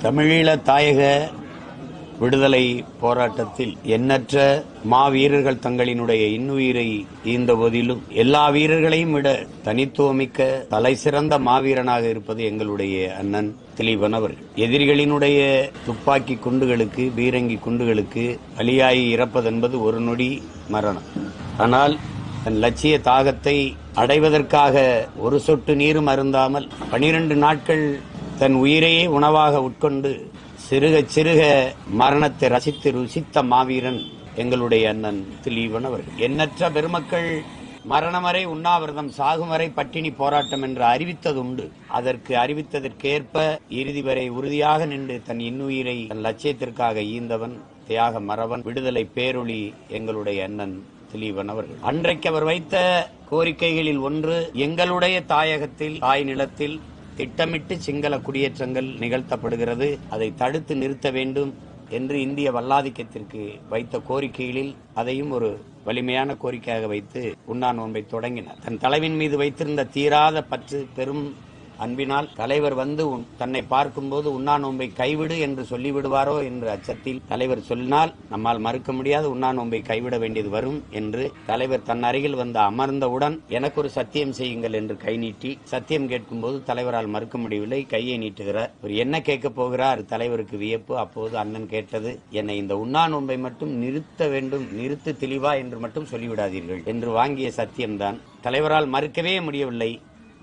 தமிழீழ தாயக விடுதலை போராட்டத்தில் எண்ணற்ற மாவீரர்கள் தங்களினுடைய இன்னுயிரை ஈந்த போதிலும் எல்லா வீரர்களையும் விட தனித்துவமிக்க தலை சிறந்த மாவீரனாக இருப்பது எங்களுடைய அண்ணன் திலீபன் அவர்கள். எதிரிகளினுடைய துப்பாக்கி குண்டுகளுக்கு, பீரங்கி குண்டுகளுக்கு பலியாகி இறப்பதென்பது ஒரு நொடி மரணம். ஆனால் தன் லட்சிய தாகத்தை அடைவதற்காக ஒரு சொட்டு நீரும் அருந்தாமல் 12 நாட்கள் தன் உயிரையே உணவாக உட்கொண்டு சிறுக சிறுக மரணத்தை ரசித்து ருசித்த மாவீரன் எங்களுடைய அண்ணன் திலீபன் அவர்கள். எண்ணற்ற பெருமக்கள் மரணம் வரை உண்ணாவிரதம், சாகும் வரை பட்டினி போராட்டம் என்று அறிவித்ததுண்டு. அறிவித்ததற்கேற்ப இறுதி வரை உறுதியாக நின்று தன் இன்னுயிரை தன் லட்சியத்திற்காக ஈந்தவன், தியாக மறவன், விடுதலை பேரொளி எங்களுடைய அண்ணன் திலீபன் அவர்கள். அன்றைக்கு அவர் வைத்த கோரிக்கைகளில் ஒன்று, எங்களுடைய தாயகத்தில், தாய் நிலத்தில் திட்டமிட்டு சிங்கள குடியேற்றங்கள் நிகழ்த்தப்படுகிறது, அதை தடுத்து நிறுத்த வேண்டும் என்று இந்திய வல்லாதிக்கத்திற்கு வைத்த கோரிக்கைகளில் அதையும் ஒரு வலிமையான கோரிக்கையாக வைத்து உண்ணா நோன்பை தொடங்கினார். தன் தலைவின் மீது வைத்திருந்த தீராத பற்று, பெரும் அன்பினால் தலைவர் வந்து தன்னை பார்க்கும்போது உண்ணா நோன்பை கைவிடு என்று சொல்லிவிடுவாரோ என்ற அச்சத்தில் தலைவர் சொன்னால் நம்மால் மறுக்க முடியாது, உண்ணா நோன்பை கைவிட வேண்டியது வரும் என்று தலைவர் தன் அருகில் வந்து அமர்ந்தவுடன் எனக்கு ஒரு சத்தியம் செய்யுங்கள் என்று கை நீட்டி சத்தியம் கேட்கும் போது தலைவரால் மறுக்க முடியவில்லை. கையை நீட்டுகிறார். ஒரு என்ன கேட்க போகிறார்? தலைவருக்கு வியப்பு. அப்போது அண்ணன் கேட்டது, என்னை இந்த உண்ணா நோன்பை மட்டும் நிறுத்த வேண்டும், நிறுத்து தெளிவா என்று மட்டும் சொல்லிவிடாதீர்கள் என்று வாங்கிய சத்தியம்தான். தலைவரால் மறுக்கவே முடியவில்லை.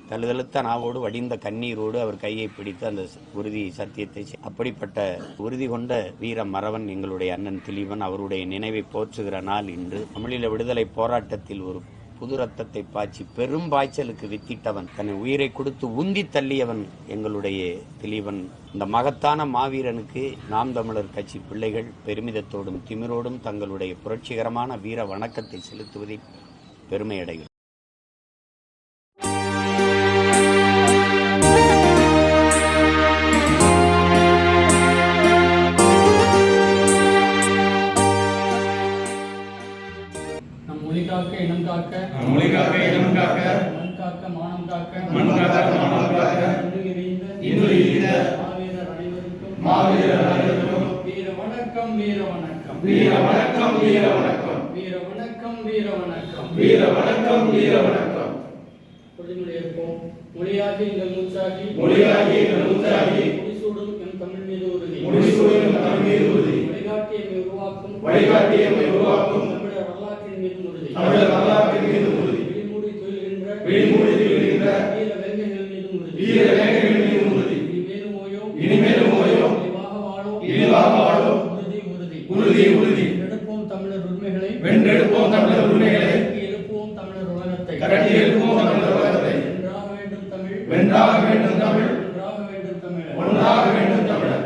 தழுதழுத்த நாவோடு வடிந்த கண்ணீரோடு அவர் கையை பிடித்து அந்த உறுதி சத்தியத்தை, அப்படிப்பட்ட உறுதி கொண்ட வீர மறவன் எங்களுடைய அண்ணன் திலீபன். அவருடைய நினைவை போற்றுகிற நாள் இன்று. தமிழீழ விடுதலை போராட்டத்தில் ஒரு புது ரத்தத்தை பாய்ச்சி பெரும் பாய்ச்சலுக்கு வித்திட்டவன், தன்னை உயிரை கொடுத்து உந்தி தள்ளியவன் எங்களுடைய திலீபன். இந்த மகத்தான மாவீரனுக்கு நாம் தமிழர் கட்சி பிள்ளைகள் பெருமிதத்தோடும் திமிரோடும் தங்களுடைய புரட்சிகரமான வீர வணக்கத்தை செலுத்துவதில் பெருமையடைகிறோம். மொழியாகி எங்கள் மூச்சாகி முடிசூடும் எம் தமிழ் மீது உறுதி, வழிகாட்டி எம்மை உருவாக்கும் தமிழர் வரலாற்றின் மீது உறுதி, விழிமூடி துயில்கின்ற வீர வேங்கைகள் மீதும் உறுதி, இனிமேலும் ஓயோம் இழிவாக வாழோம் உறுதி. வென்றெடுப்போம் தமிழர் உரிமைகளை, கட்டி எழுப்போம் தமிழர் உலகத்தை. வென்றாக வேண்டும் தமிழ், ஒன்றாக வேண்டும் தமிழர்.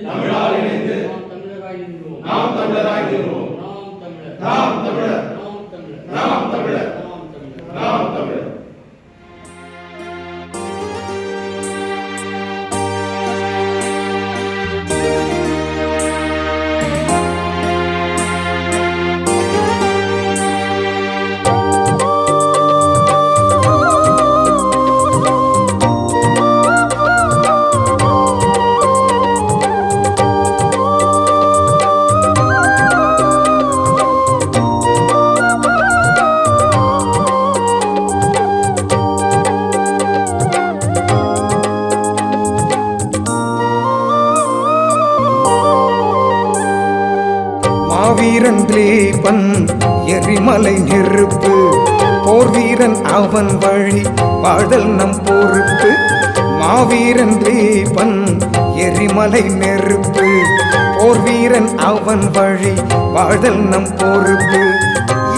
தமிழால் இணைந்து நாம் தமிழராய் நிறுவோம். நாம் தமிழர். மாவீரன் திலீபன் எரிமலை நெருப்பு, போர் வீரன் அவன் வழி வாழ்தல் நம் பொறுப்பு. மாவீரன் திலீபன் எரிமலை நெருப்பு, போர் வீரன் அவன் வழி வாழ்தல் நம் பொறுப்பு.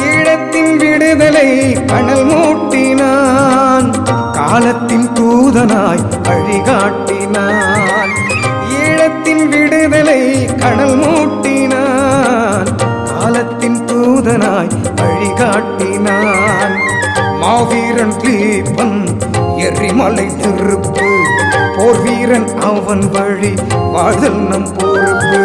ஈழத்தின் விடுதலை கனல் மூட்டினான், காலத்தின் தூதனாய் வழிகாட்டினான். ஈழத்தின் விடுதலை கனல் மூட்டினான், காலத்தின் தூதனாய் வழிகாட்டினான். மாவீரன் திலீபன் எரிமலை நெருப்பு, போர் வீரன் அவன் வழி வாழ்தல் நம் பொறுப்பு.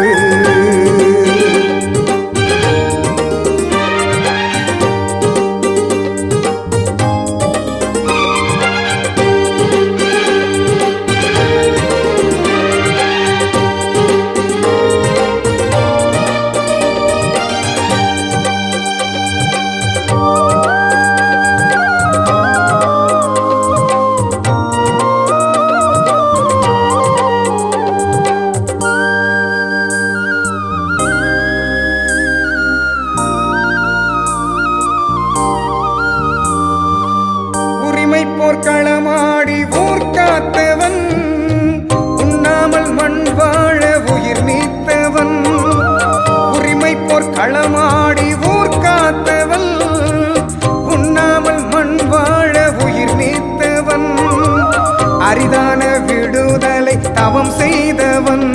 தவம் செய்தவன்,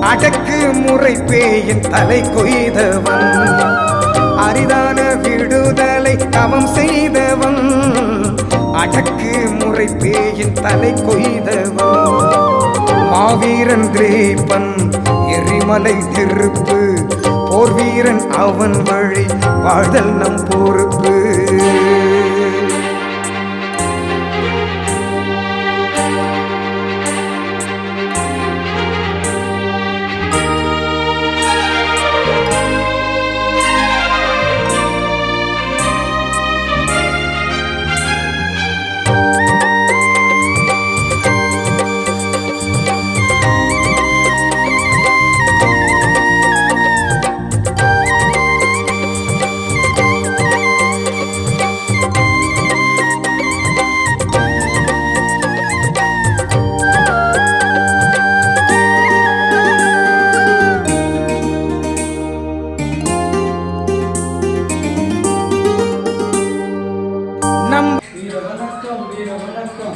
அடக்கு முறை பேயின் தலை கொய்தவன், அரிதான விடுதலை தவம் செய்தவன், அடக்கு முறை பேயின் தலை கொய்தவன், மாவீரன் கிரேப்பன் எரிமலை நெருப்பு, போர் வீரன் அவன் வழி வாழ்தல் நம் பொறுப்பு. வீர வணக்கம் வீர வணக்கம்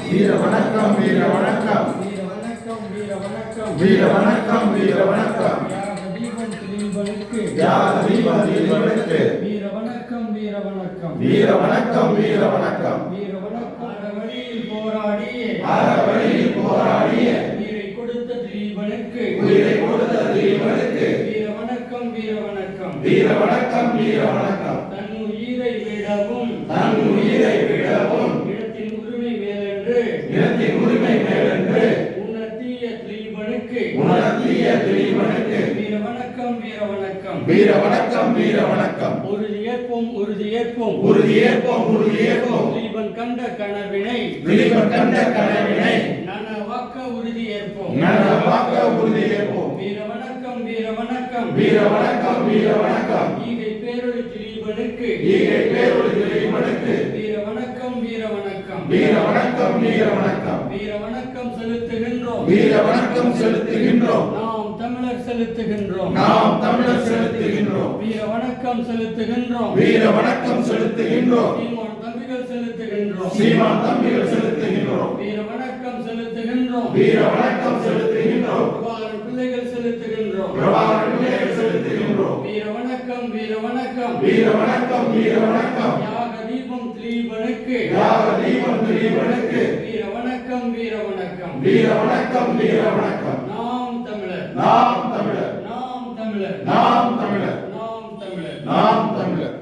வீர வணக்கம் வீர வணக்கம் வீர வணக்கம் வீர வணக்கம் யாக தீபம் திலீபனுக்கு யாக தீபம் திலீபனுக்கு வீர வணக்கம் வீர வணக்கம் வீர வணக்கம் வீர வணக்கம் வீர வணக்கம் அறவழியில் போராடிய அறவழியில் போராடிய உயிரை கொடுத்த திலீபனுக்கு உயிரை கொடுத்த திலீபனுக்கு வீர வணக்கம் வீர வணக்கம் வீர வணக்கம் வீர வணக்கம் தன் உயிரை விடவும் தன் உயிரை விடவும் இடத்தின் உரிமை மேலென்று இனத்தின் உரிமை மேலென்று உணர்த்திய திலீபனுக்கு உணர்த்திய திலீபனுக்கு வீர வணக்கம் வீர வணக்கம் வீர வணக்கம் வீர வணக்கம் உறுதியேற்போம் உறுதியேற்போம் உறுதியேற்போம் உறுதியேற்போம் திலீபன் கண்ட கனவினை திலீபன் கண்ட கனவினை நனவாக்க உறுதியேற்போம் நனவாக்க உறுதியேற்போம் வீர வணக்கம் வீர வணக்கம் வீர வணக்கம் வீர வணக்கம் ஈகை பேரொழி திலீபனுக்கு ஈகை பேரொழி திலீபனுக்கு வீர வணக்கம் வீர வணக்கம் வீர வணக்கம் வீர வணக்கம் வீர வணக்கம் செலுத்துகின்றோம் வீர வணக்கம் செலுத்துகின்றோம் நாம் தமிழர் செலுத்துகின்றோம் நாம் தமிழர் செலுத்துகின்றோம் வீர வணக்கம் செலுத்துகின்றோம் வீர வணக்கம் செலுத்துகின்றோம் சீமான் தம்பிகள் செலுத்துகின்றோம் சீமான் தம்பிகள் செலுத்துகின்றோம் வீர வணக்கம் செலுத்துகின்றோம் வீர வணக்கம் செலுத்துகின்றோம் பிரபாகரன் பிள்ளைகள் செலுத்துகின்றோம் பிரபாகரன் பிள்ளைகள் செலுத்துகின்றோம் வீர வணக்கம் வீர வணக்கம் வீர வணக்கம் வீர வணக்கம் யாக தீபம் திலீபனுக்கு யாக தீபம் திலீபனுக்கு வீர வணக்கம் வீர வணக்கம் வீர வணக்கம் வீர வணக்கம் நாம் தமிழர் நாம் தமிழர் நாம் தமிழர் நாம் தமிழர் நாம் தமிழர் நாம் தமிழர்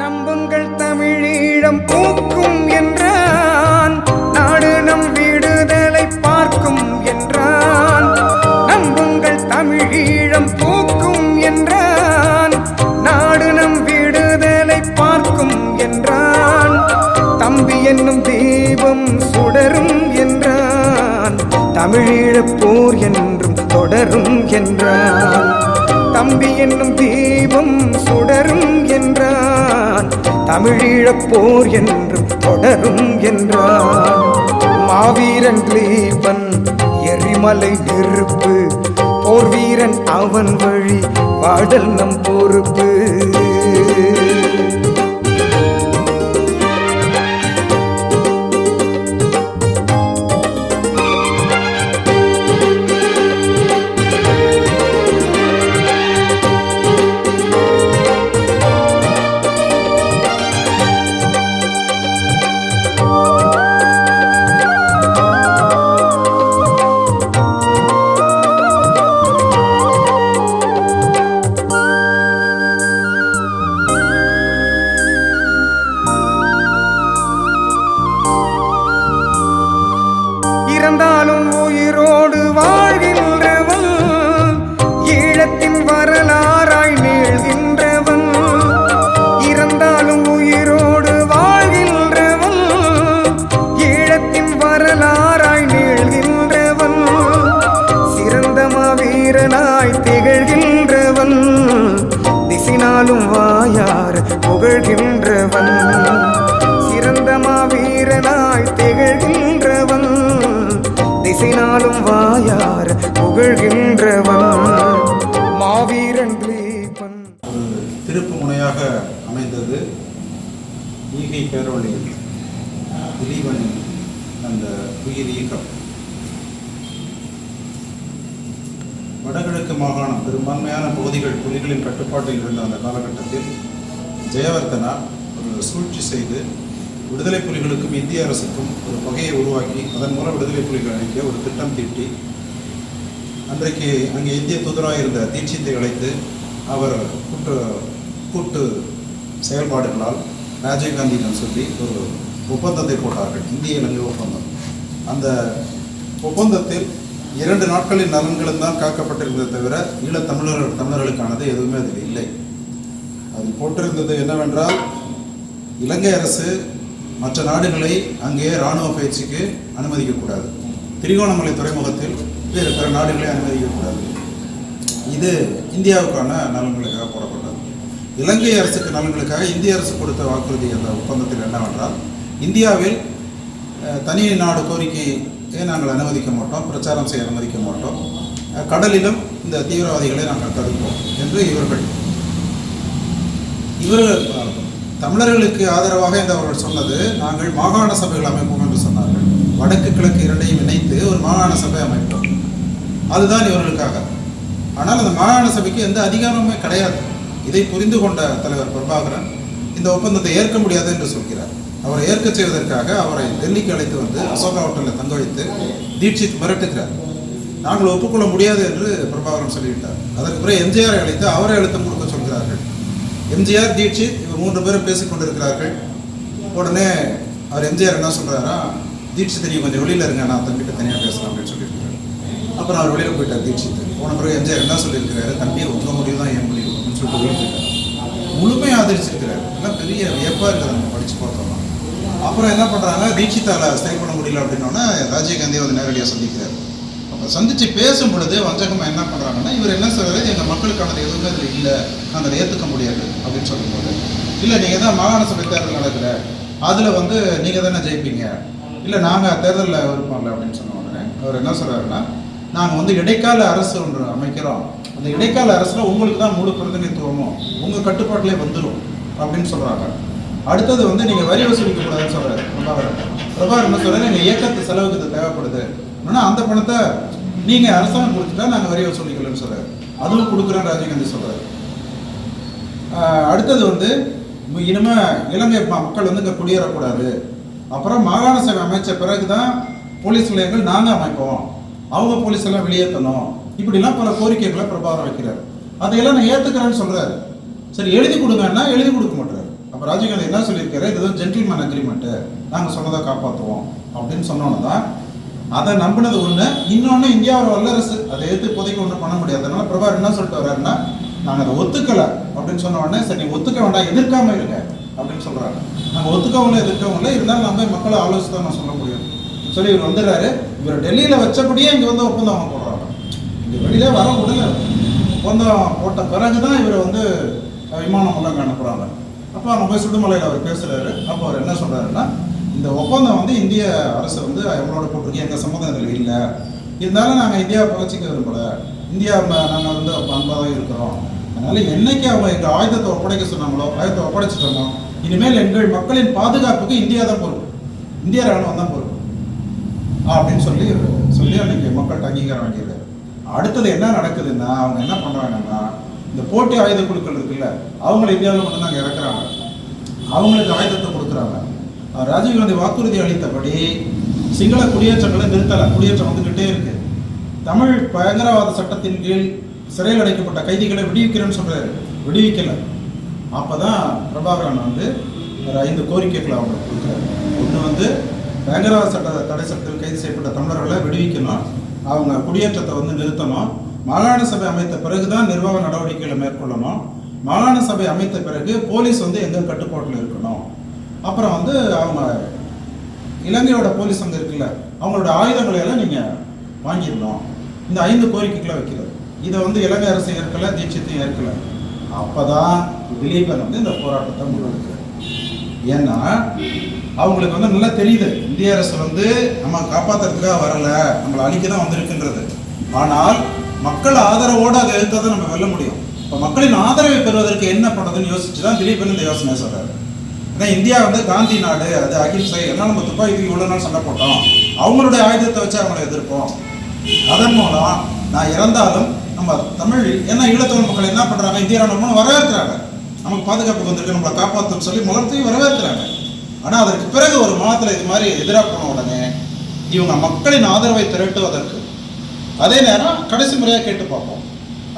நம்புங்கள் தமிழீழம் பூக்கும் என்றான், நாடு நம் விடுதலை பார்க்கும் என்றான். நம்புங்கள் தமிழீழம் பூக்கும் என்றான், நாடு நம் விடுதலை பார்க்கும் என்றான். தம்பி என்னும் தீபம் சுடரும் என்றான், தமிழீழப் போர் என்றும் தொடரும் என்றான். தம்பி என்னும் தீபம் சுடரும் என்றான், தமிழீழப் போர் என்றும் தொடரும் என்றான். மாவீரன் கிளீபன் எரிமலை நெருப்பு, போர் வீரன் அவன் வழி வாழல் நம் பொறுப்பு. இறந்தாலும் உயிரோடு வாழ்கின்றவன், ஈழத்தின் வரலாறாய் நீள்கின்றவன். இறந்தாலும் உயிரோடு வாழ்கின்றவன், ஈழத்தின் வரலாறாய் நீள்கின்றவன். சிறந்த மாவீரனாய் திகழ்கின்றவன், திசினாலும் வாயார புகழ்கின்றவன். சிறந்த மாவீரனாய் திகழ்கின்றவன், திசைனாலும் வாயார புகழ்கின்றவன். மாவீரன் கிளீபன் திருப்பு முனையாக அமைந்தது ஈகை பேரொழி திலீபனின் அந்த உயிர் இயக்கம். வடகிழக்கு மாகாணம் பெரும்பான்மையான பகுதிகள் புலிகளின் கட்டுப்பாட்டில் இருந்த அந்த காலகட்டத்தில் ஜெயவர்தனா ஒரு சூழ்ச்சி செய்து விடுதலை புலிகளுக்கும் இந்திய அரசுக்கும் ஒரு பகையை உருவாக்கி அதன் மூலம் விடுதலை புலிகள் அளிக்க ஒரு திட்டம் தீட்டி அன்றைக்கு அங்கே இந்திய தூதராக இருந்த தீட்சித்தை அழைத்து அவர் கூட்டு செயல்பாடுகளால் ராஜீவ்காந்தியிடம் சொல்லி ஒரு ஒப்பந்தத்தை போட்டார்கள், இந்திய இலங்கை ஒப்பந்தம். அந்த ஒப்பந்தத்தில் 2 நாட்களின் நலன்களும் தான் காக்கப்பட்டிருந்ததை தவிர தமிழர்களுக்கானது எதுவுமே அதில் இல்லை. அதில் போட்டிருந்தது என்னவென்றால், இலங்கை அரசு மற்ற நாடுகளை அங்கே இராணுவ பயிற்சிக்கு அனுமதிக்கக்கூடாது, திரிகோணமலை துறைமுகத்தில் இருக்கிற நாடுகளை அனுமதிக்கக்கூடாது. இது இந்தியாவுக்கான நலன்களுக்காக போடப்பட்டது. இலங்கை அரசுக்கு நலன்களுக்காக இந்திய அரசு கொடுத்த வாக்குறுதி அந்த ஒப்பந்தத்தில் என்னவென்றால், இந்தியாவில் தனி நாடு கோரிக்கையை நாங்கள் அனுமதிக்க மாட்டோம், பிரச்சாரம் செய்ய அனுமதிக்க மாட்டோம், கடலிலும் இந்த தீவிரவாதிகளை நாங்கள் தடுப்போம் என்று இவர்கள் தமிழர்களுக்கு ஆதரவாக என்று அவர்கள் சொன்னது, நாங்கள் மாகாண சபைகள் அமைப்போம் என்று சொன்னார்கள். வடக்கு கிழக்கு இரண்டையும் இணைத்து ஒரு மாகாண சபை அமைப்போம், அதுதான் இவர்களுக்காக. ஆனால் அந்த மாகாண சபைக்கு எந்த அதிகாரமுமே கிடையாது. இதை புரிந்து கொண்ட தலைவர் பிரபாகரன் இந்த ஒப்பந்தத்தை ஏற்க முடியாது என்று சொல்கிறார். அவரை ஏற்க செய்வதற்காக அவரை டெல்லிக்கு அழைத்து வந்து அசோகா ஹோட்டலில் தங்க வைத்து தீட்சித் மிரட்டுகிறார். நாங்கள் ஒப்புக்கொள்ள முடியாது என்று பிரபாகரன் சொல்லிவிட்டார். அதற்கு பிறகு எம்ஜிஆரை அழைத்து அவரை அழுத்தம் கொடுக்க சொல்கிறார்கள். எம்ஜிஆர், தீட்சித் இவர் 3 பேரும் பேசிக் கொண்டிருக்கிறார்கள். உடனே அவர் எம்ஜிஆர் என்ன சொல்கிறாரா, தீட்சித் நீ கொஞ்சம் வெளியில் இருங்க, நான் தம்பிகிட்ட தனியாக பேசலாம் அப்படின்னு சொல்லியிருக்கிறார். அப்புறம் அவர் வெளியில் போயிட்டார் தீட்சித். போன பிறகு எம்ஜிஆர் என்ன சொல்லியிருக்கிறாரு, தம்பி உங்கள் முடிவு தான் என் முடிவு அப்படின்னு சொல்லிட்டு வெளியில் போயிட்டார். முழுமையாக ஆதரிச்சிருக்கிறார். எல்லாம் பெரிய வியப்பாக இருக்கிறாங்க நம்ம படித்து பார்த்தோம்னா. அப்புறம் என்ன பண்ணுறாங்க, தீட்சித்தால் சரி பண்ண முடியல அப்படின்னோன்னா ராஜீவ்காந்தியை வந்து நேரடியாக சந்திக்கிறார். அப்போ சந்தித்து பேசும் பொழுது வஞ்சகமாக என்ன பண்ணுறாங்கன்னா, இவர் என்ன சொல்கிறாரு, எங்கள் மக்களுக்கானது எதுவுமே அதில் இல்லை, நாங்கள் அதை ஏற்றுக்க முடியாது அப்படின்னு சொல்லும்போது, இல்லை நீங்கள் தான் மாகாண சபை தேர்தல் நடக்கிற, அதில் வந்து நீங்கள் தானே ஜெயிப்பீங்க, இல்லை நாங்கள் தேர்தலில் விருப்பம் இல்லை அப்படின்னு சொன்ன உடனே அவர் என்ன சொல்கிறாருன்னா, நாங்கள் வந்து இடைக்கால அரசு ஒன்று அமைக்கிறோம், அந்த இடைக்கால அரசில் உங்களுக்கு தான் முழு பிரதிநிதித்துவமும் உங்கள் கட்டுப்பாட்டிலே வந்துடும் அப்படின்னு சொல்கிறாங்க. அடுத்தது வந்து நீங்கள் வரி வசூலிக்க கூடாதுன்னு சொல்கிறாரு பிரபாகரன் என்ன சொல்கிறாரு, எங்கள் இயக்கத்து செலவுக்கு இது தேவைப்படுது, ஆனால் அந்த பணத்தை நீங்கள் அரசாங்கம் கொடுத்துட்டா நாங்கள் வரி வசூலிக்கலன்னு சொல்கிறார். அதுவும் கொடுக்குறேன்னு ராஜீவ்காந்தி சொல்கிறார். அடுத்தது வந்து இனிமேல் இலங்கை மக்கள் வந்து இங்கே குடியேறக்கூடாது, அப்புறம் மாகாண சபை அமைச்ச பிறகு தான் போலீஸ் நிலையங்கள் நாங்கள் அமைப்போம், அவங்க போலீஸ் எல்லாம் வெளியேற்றணும், இப்படிலாம் பல கோரிக்கைகளை பிரபாகரன் வைக்கிறார். அதையெல்லாம் நான் ஏற்றுக்கிறேன்னு சொல்கிறாரு. சரி எழுதி கொடுங்கன்னா எழுதி கொடுக்க மாட்டார். அப்போ ராஜீவ்காந்தி என்ன சொல்லியிருக்காரு, இது ஜென்டில்மேன் அக்ரிமெண்ட்டு, நாங்கள் சொன்னதை காப்பாற்றுவோம் அப்படின்னு சொன்னோன்னு தான் அதை நம்பினது ஒன்று. இன்னொன்று, இந்தியாவோட வல்லரசு அதை எடுத்து இப்போதைக்கு ஒன்றும் பண்ண முடியாது. அதனால பிரபாகர் என்ன சொல்லிட்டு வர்றாருன்னா, நாங்கள் அதை ஒத்துக்கலை அப்படின்னு சொன்ன உடனே, சரி நீ ஒத்துக்க வேண்டாம், எதிர்க்காம இருங்க அப்படின்னு சொல்கிறாங்க. நாங்கள் ஒத்துக்கவும் இல்லை எதிர்க்கவும் இல்லை, இருந்தாலும் நம்ம மக்களை ஆலோசித்து தான் நான் சொல்ல முடியும் சொல்லி இவர் வந்துடுறாரு. இவர் டெல்லியில் வச்சபடியே இங்கே வந்து ஒப்பந்தம் அவங்க போடுறாங்க. இங்கே வெளியிலே வர முடியல, ஒப்பந்தம் போட்ட பிறகு தான் இவர் வந்து விமானம் மூலம் அனுப்புகிறாங்க. அப்போ அவங்க போய் சுடுமலையில் அவர் பேசுகிறாரு. அப்போ அவர் என்ன சொல்கிறாருன்னா, இந்த ஒப்பந்தம் வந்து இந்திய அரசு வந்து எங்களோட போட்டிருக்கு, எங்கள் சம்மதம் இதில் இல்லை, இருந்தாலும் நாங்கள் இந்தியாவை பகச்சிக்க விரும்பலை, இந்தியா நாங்கள் வந்து அன்பாக தான் இருக்கிறோம், அதனால் என்னைக்கு அவங்க எங்கள் ஆயுதத்தை ஒப்படைக்க சொன்னாங்களோ ஆயுதத்தை ஒப்படைச்சிட்டோமோ, இனிமேல் எங்கள் மக்களின் பாதுகாப்புக்கு இந்தியா தான் பொறுப்பு, இந்திய ராணுவம் தான் பொறுப்பு அப்படின்னு சொல்லி அன்றைக்கி மக்கள்கிட்ட அங்கீகாரம் வாங்கிடுறாரு. அடுத்தது என்ன நடக்குதுன்னா, அவங்க என்ன பண்ணுறாங்கன்னா, இந்த போட்டி ஆயுத குழுக்கள் இருக்குல்ல, அவங்கள இந்தியாவில் மட்டும் நாங்கள் இறக்குறாங்க, அவங்களுக்கு ஆயுதத்தை கொடுக்குறாங்க. ராஜீவ்காந்தி வாக்குறுதி அளித்தபடி சிங்கள குடியேற்றங்களை நிறுத்தலை, குடியேற்றம் வந்துக்கிட்டே இருக்கு. தமிழ் பயங்கரவாத சட்டத்தின் கீழ் சிறையில் அடைக்கப்பட்ட கைதிகளை விடுவிக்கிறேன்னு சொல்கிறாரு, விடுவிக்கலை. அப்போ தான் பிரபாகரன் வந்து ஒரு 5 கோரிக்கைகளை அவங்களுக்கு கொடுக்குறாரு. ஒன்று வந்து பயங்கரவாத தடை சட்டத்தில் கைது செய்யப்பட்ட தமிழர்களை விடுவிக்கணும், அவங்க குடியேற்றத்தை வந்து நிறுத்தணும், மாகாண சபை அமைத்த பிறகுதான் நிர்வாக நடவடிக்கைகளை மேற்கொள்ளணும், மாகாண சபை அமைத்த பிறகு போலீஸ் வந்து எங்கள் கட்டுப்பாட்டில் இருக்கணும், அப்புறம் வந்து அவங்க இலங்கையோட போலீஸ் அங்கே இருக்குல்ல, அவங்களோட ஆயுதங்களை எல்லாம் நீங்கள் வாங்கிடணும். இந்த 5 கோரிக்கைகளை வைக்கிறது. இதை வந்து இலங்கை அரசு ஏற்கலை, தீட்சித்தையும் ஏற்கலை. அப்போ தான் திலீபன் வந்து இந்த போராட்டத்தை முன்னெடுக்கிறார். ஏன்னா அவங்களுக்கு வந்து நல்லா தெரியுது, இந்திய அரசு வந்து நம்ம காப்பாற்றுறதுக்காக வரலை, நம்மளை அழிக்க தான் வந்திருக்குன்றது. ஆனால் மக்கள் ஆதரவோடு அதை எதிர்த்து தான் நம்ம வெல்ல முடியும். இப்போ மக்களின் ஆதரவை பெறுவதற்கு என்ன பண்ணுறதுன்னு யோசிச்சு தான் திலீபன் இந்த யோசனை சொல்கிறாரு. ஏன்னா இந்தியா வந்து காந்தி நாடு, அது அகிம்சை, எல்லாம் நம்ம துப்பாக்கி இவ்வளோ நாள் சண்டை போட்டோம், அவங்களுடைய ஆயுதத்தை வச்சு அவங்களை எதிர்ப்போம், அதன் மூலம் நான் இறந்தாலும் நம்ம தமிழ், ஏன்னா ஈழத்தமிழ் மக்கள் என்ன பண்றாங்க, இந்திய ராணுவம் வரவேற்கிறாங்க, நமக்கு பாதுகாப்பு வந்திருக்கு, நம்மளை காப்பாற்றுன்னு சொல்லி முதலத்தையும் வரவேற்கிறாங்க. ஆனால் அதற்கு பிறகு ஒரு மாதத்தில் இது மாதிரி எதிராக போன உடனே இவங்க மக்களின் ஆதரவை திரட்டுவதற்கு அதே நேரம் கடைசி முறையாக கேட்டு பார்ப்போம்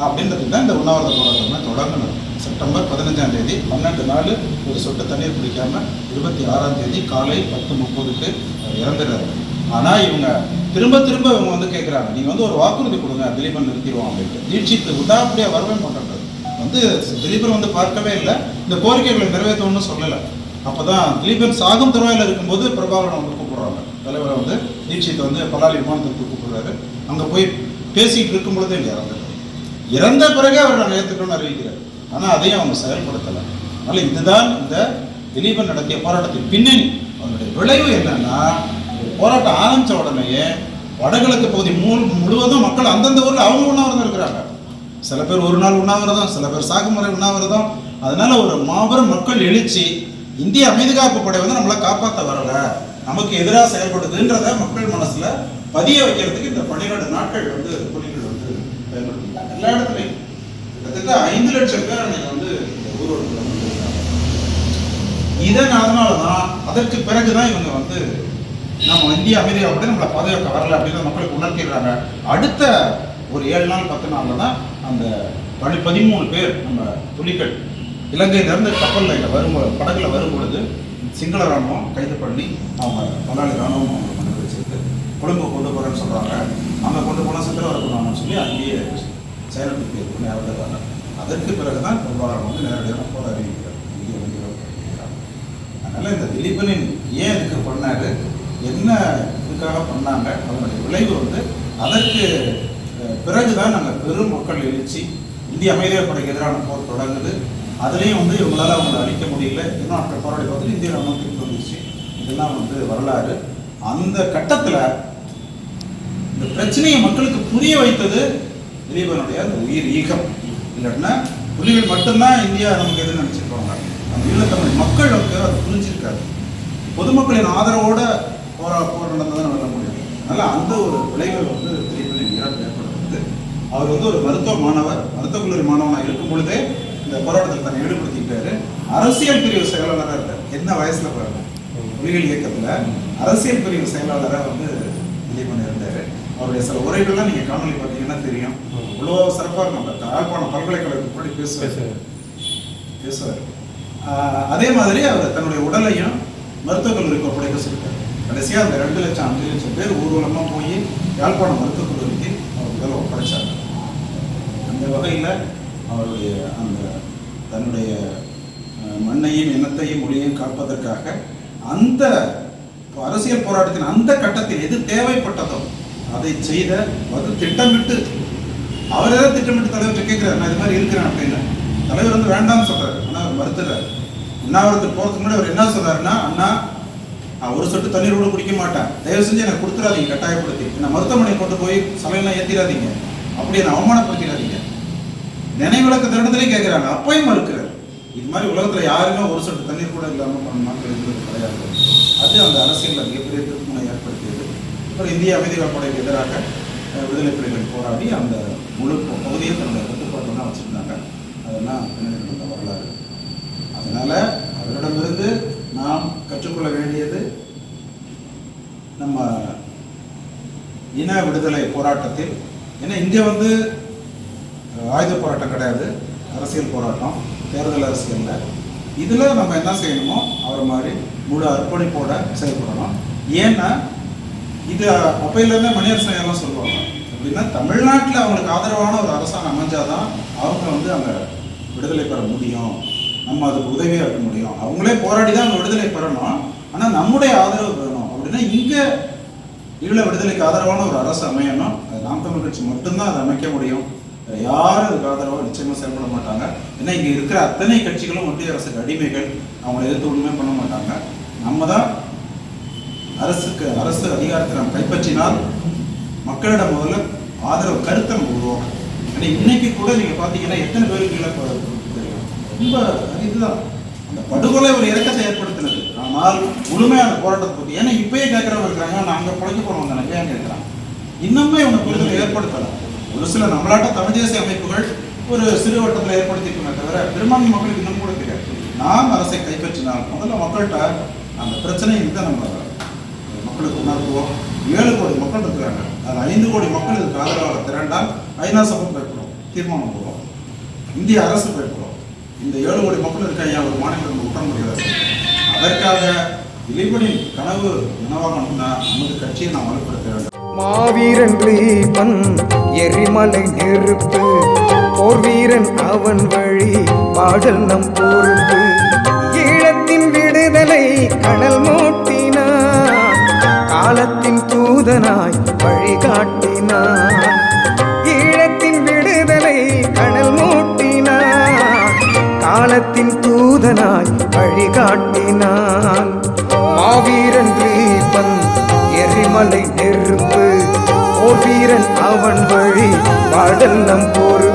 அப்படின்றதுக்கு தான் இந்த உண்ணாவிரத போராட்டமே தொடங்கணும். செப்டம்பர் 15ஆம் தேதி 12 நாள் ஒரு சொட்டு தண்ணீர் குடிக்காம 26ஆம் தேதி காலை 10:30க்கு இறந்துடுறாரு. ஆனால் இவங்க திரும்ப இவங்க வந்து கேட்குறாங்க, நீங்கள் வந்து ஒரு வாக்குறுதி கொடுங்க, திலீபன் நிறுத்திடுவோம் அப்படின்ட்டு. தீட்சித்து உடாப்படியாக வரவே மாட்டேன்றது வந்து திலீபன் வந்து பார்க்கவே இல்லை, இந்த கோரிக்கைகளை நிறைவேற்றணும்னு சொல்லலை. அப்போ தான் திலீபன் சாகும் தருவாயில் இருக்கும்போது பிரபாகரனை வந்து கூப்பிடுறாங்க, தலைவரை வந்து தீட்சித்தை வந்து பலாலி விமானத்துக்கு கூப்பிடுறாரு. அங்கே போய் பேசிகிட்டு இருக்கும் பொழுதே இங்கே இறந்த பிறகு அவர் நாங்கள் ஏற்றுக்கணும்னு அறிவிக்கிறார். ஆனால் அதையும் அவங்க செயல்படுத்தலை. அதனால் இதுதான் இந்த திலீபன் நடத்திய போராட்டத்தின் பின்னணி. அதனுடைய விளைவு என்னன்னா, ஒரு போராட்டம் ஆரம்பித்த உடனேயே வடகிழக்கு பகுதி முழுவதும் மக்கள் அந்தந்த ஊரில் அவங்க உண்ணாவிரதம் இருக்கிறாங்க. சில பேர் ஒரு நாள் உண்ணாவிரதம், சில பேர் சாகுமுறை உண்ணாவிரதம். அதனால ஒரு மாபெரும் மக்கள் எழுச்சி, இந்திய அமைதி காப்பு படை வந்து நம்மளை காப்பாற்ற வரல, நமக்கு எதிராக செயல்படுதுன்றத மக்கள் மனசுல பதிய வைக்கிறதுக்கு இந்த 12 நாட்கள் வந்து புலிகள் வந்து பயன்படுத்தினாங்க. எல்லா இடத்துலையும் கிட்டத்தட்ட 5 லட்சம் பேர் அன்னைக்கு வந்து ஊர்வலத்தில் வந்துருக்காங்க. அதனாலதான் அதற்கு பிறகுதான் இவங்க வந்து நம்ம இந்திய அமைதி காப்பு படை நம்மளை பாதுகாக்க வரல அப்படின்னு மக்களுக்கு உணர்த்திடுறாங்க. அடுத்த ஒரு 7 நாள் 10 நாள்ல தான் அந்த 13 பேர் நம்ம புலிகள் இலங்கையிலிருந்து கப்பலில் படகுல வரும்பொழுது சிங்கள ராணுவம் கைது பண்ணி அவங்க பலாலி ராணுவம் அவங்க கொண்டு வச்சுட்டு கொழும்பு கொண்டு போகிறேன்னு சொல்கிறாங்க. அங்கே கொண்டு போனால் சித்திரவதை பண்ணுவாங்கன்னு சொல்லி அங்கேயே செயல்படுத்தி பண்ணி இறந்துடுறாங்க. அதற்கு பிறகு தான் பிரபாகரன் வந்து நேரடியாக போட அறிவிக்கிறார், இந்திய அறிவிக்கிறார். அதனால் இந்த திலீபனின் ஏன் இதுக்கு பண்ணார், என்ன இதுக்காக பண்ணாங்க, அதனுடைய விளைவு வந்து அதற்கு பிறகுதான் நாங்கள் பெரும் மக்கள் எழுச்சி, இந்திய அமைதியை படைக்கு எதிரான போர் தொடங்குது. அதுலேயும் வந்து இவங்களால் அவங்களை அழிக்க முடியல, இன்னும் அந்த போராடி பார்த்துட்டு இந்திய ராணுவம் திருப்பி வந்துச்சு. இதெல்லாம் வந்து வரலாறு. அந்த கட்டத்தில் இந்த பிரச்சனையை மக்களுக்கு புரிய வைத்தது திலீபனுடைய அந்த உயிர் ஈகம். இல்லைன்னா புலிகள் மட்டும்தான் இந்தியா நமக்கு எதுன்னு நினச்சிருப்பாங்க. அந்த ஈழத்தமிழ் மக்கள் வந்து அதை புரிஞ்சிருக்காரு. பொதுமக்களின் ஆதரவோட போர் நடந்ததான் வெல்ல முடியும். அதனால் அந்த ஒரு விளைவை வந்து திலீபனின் இறப்பு ஏற்படுத்துது. அவர் வந்து ஒரு மருத்துவ மாணவர், மருத்துவக் கல்லூரி மாணவனாக இருக்கும் பொழுதே இந்த போராட்டத்தில் தன்னை ஈடுபடுத்திக்கிட்டாரு. அரசியல் பிரிவு செயலாளராக இருக்கார். என்ன வயசுல பாருங்க, புலிகள் இயக்கத்தில் அரசியல் பிரிவு செயலாளராக வந்து திலீபன் இருந்தார். அவருடைய சில உரைகள்லாம் நீங்கள் காணொலி பார்த்தீங்கன்னா தெரியும். இவ்வளோ சிறப்பாக நம்ம யாழ்ப்பாணம் பல்கலைக்கழகத்துக்கு முன்னாடி பேசுவார். அதே மாதிரி அவர் தன்னுடைய உடலையும் மருத்துவக் கல்லூரிக்கு ஒப்படைக்க சொல்லிட்டார். கடைசியாக அந்த 2 லட்சம் 5 லட்சம் பேர் ஊர்வலமாக போய் யாழ்ப்பாணம் மருத்துவக் கல்லூரிக்கு அவர் உடலை ஒப்படைச்சாங்க. அந்த வகையில் அவருடைய அந்த தன்னுடைய மண்ணையும் இனத்தையும் மொழியையும் காப்பதற்காக அந்த அரசியல் போராட்டத்தின் அந்த கட்டத்தில் எது தேவைப்பட்டதோ அதை செய்த அது திட்டமிட்டு அவர் ஏதாவது திட்டமிட்டு தலைவர் கேட்கிறார், நான் இது மாதிரி இருக்கிறேன் அப்படின்னு. தலைவர் வந்து வேண்டாம்னு சொல்றாரு, ஆனால் அவர் மறுத்துறாரு. உண்ணாவிரதத்துக்கு போறதுக்கு முன்னாடி அவர் என்ன சொல்றாருன்னா, அண்ணா நான் ஒரு சொட்டு தண்ணீர் கூட குடிக்க மாட்டேன், தயவு செஞ்சு எனக்கு கொடுத்துடாதீங்க, கட்டாயப்படுத்தி நான் மருத்துவமனை கொண்டு போய் சமையல்லாம் ஏற்றிடாதீங்க, அப்படி என்னை அவமானப்படுத்திடாதீங்க. நினைவிளக்க தருணத்திலே கேட்கிறாங்க, அப்பயும் மறுக்கிறார். இது மாதிரி உலகத்துல யாருமே ஒரு சொட்டு தண்ணீர் கூட இல்லாமல் பண்ண நாட்கள் இருந்தது கிடையாது. அது அந்த அரசியல் மிகப்பெரிய திருப்புமுனை ஏற்படுத்தியது. அப்புறம் இந்திய அமைதி காப்படைக்கு எதிராக விடுதலை புலிகள் போராடி அந்த முழு பகுதியை தன்னுடைய கட்டுப்பாட்டில் தான் வச்சுருந்தாங்க. அதெல்லாம் பின்னாடி நடந்த வரலாறு. அதனால அவரிடமிருந்து நாம் கற்றுக்கொள்ள வேண்டியது, நம்ம இன விடுதலை போராட்டத்தில், ஏன்னா இங்கே வந்து ஆயுத போராட்டம் கிடையாது, அரசியல் போராட்டம், தேர்தல் அரசியலில். இதில் நம்ம என்ன செய்யணுமோ அவரை மாதிரி முழு அர்ப்பணிப்போட செயல்படணும். ஏன்னா இது அப்பையிலேருந்தே மணியரசன் எல்லாம் சொல்லுவாங்க அப்படின்னா, தமிழ்நாட்டில் அவங்களுக்கு ஆதரவான ஒரு அரசாங்கம் அமைஞ்சாதான் அவங்க வந்து அங்கே விடுதலை பெற முடியும், நம்ம அதுக்கு உதவியாக இருக்க முடியும். அவங்களே போராடி தான் அவங்க விடுதலை பெறணும், ஆனால் நம்முடைய ஆதரவு வேணும். அப்படின்னா இங்கே ஈழ விடுதலைக்கு ஆதரவான ஒரு அரசு அமையணும். அது நாம் தமிழ் கட்சி மட்டும்தான் அதை அமைக்க முடியும். யாரும் அதுக்கு ஆதரவாக நிச்சயமாக செயல்பட மாட்டாங்க. ஏன்னா இங்கே இருக்கிற அத்தனை கட்சிகளும் ஒன்றிய அரசுக்கு அடிமைகள், அவங்களை எதிர்த்து ஒன்றுமே பண்ண மாட்டாங்க. நம்ம தான் அரசு அதிகாரத்தை நம்ம கைப்பற்றினால் மக்களிடம் முதல்ல ஆதரவு கருத்தை நம்ம உருவாக்கும். ஏன்னா இன்னைக்கு கூட நீங்கள் பார்த்தீங்கன்னா எத்தனை பேருக்கு இழப்பு தெரியும், ரொம்ப இதுதான் அந்த படுகொலை ஒரு இறக்கத்தை ஏற்படுத்தினது. ஆனால் முழுமையான போராட்டத்தை பற்றி, ஏன்னா இப்பயே கேட்குறவங்க இருக்கிறாங்க, நாங்கள் பிழைக்க போகிறவங்க தானே ஏன் கேட்குறாங்க, இன்னுமே இவங்க புரிதலை ஏற்படுத்தலாம். ஒரு சில நம்மளாட்ட தமிழ் தேசிய அமைப்புகள் ஒரு சிறு வட்டத்தில் ஏற்படுத்திக்குமே தவிர பெரும்பான்மை மக்களுக்கு இன்னும் கூட தெரியாது. நாம் அரசை கைப்பற்றினால் முதல்ல மக்கள்கிட்ட அந்த பிரச்சனை இந்த நம்ம மக்களுக்கு உணர்த்துவோம். 7 கோடி மக்கள் இருக்கிறாங்க, அதில் 5 கோடி மக்கள் இதுக்கு ஆதரவாக திரண்டால் ஐநா சபை பயப்படும், தீர்மானம் போடுவோம், இந்திய அரசு பயப்படும். இந்த 7 கோடி மக்கள் இருக்க ஒரு மாநிலம் விட்ட முடியாது. அதற்காக இளைவனின் கனவு நனவாகணும்னா நமது கட்சியை நாம் வலுப்படுத்த வேண்டும். மாவீரன் கிரீபன் எரிமலை நெருப்பு, போர் வீரன் அவன் வழி பாடல் நம் பொறுப்பு. ஈழத்தின் விடுதலை கடல் மூட்டினான், காலத்தின் தூதனாய் வழிகாட்டினான். ஈழத்தின் விடுதலை கடல் மூட்டினான், காலத்தின் தூதனாய் வழிகாட்டினான். மாவீரன் கிரீபன் எரிமலை நெருப்பு, போர் வீரன் அவன் வழி பாடல் நம் பொறுப்பு.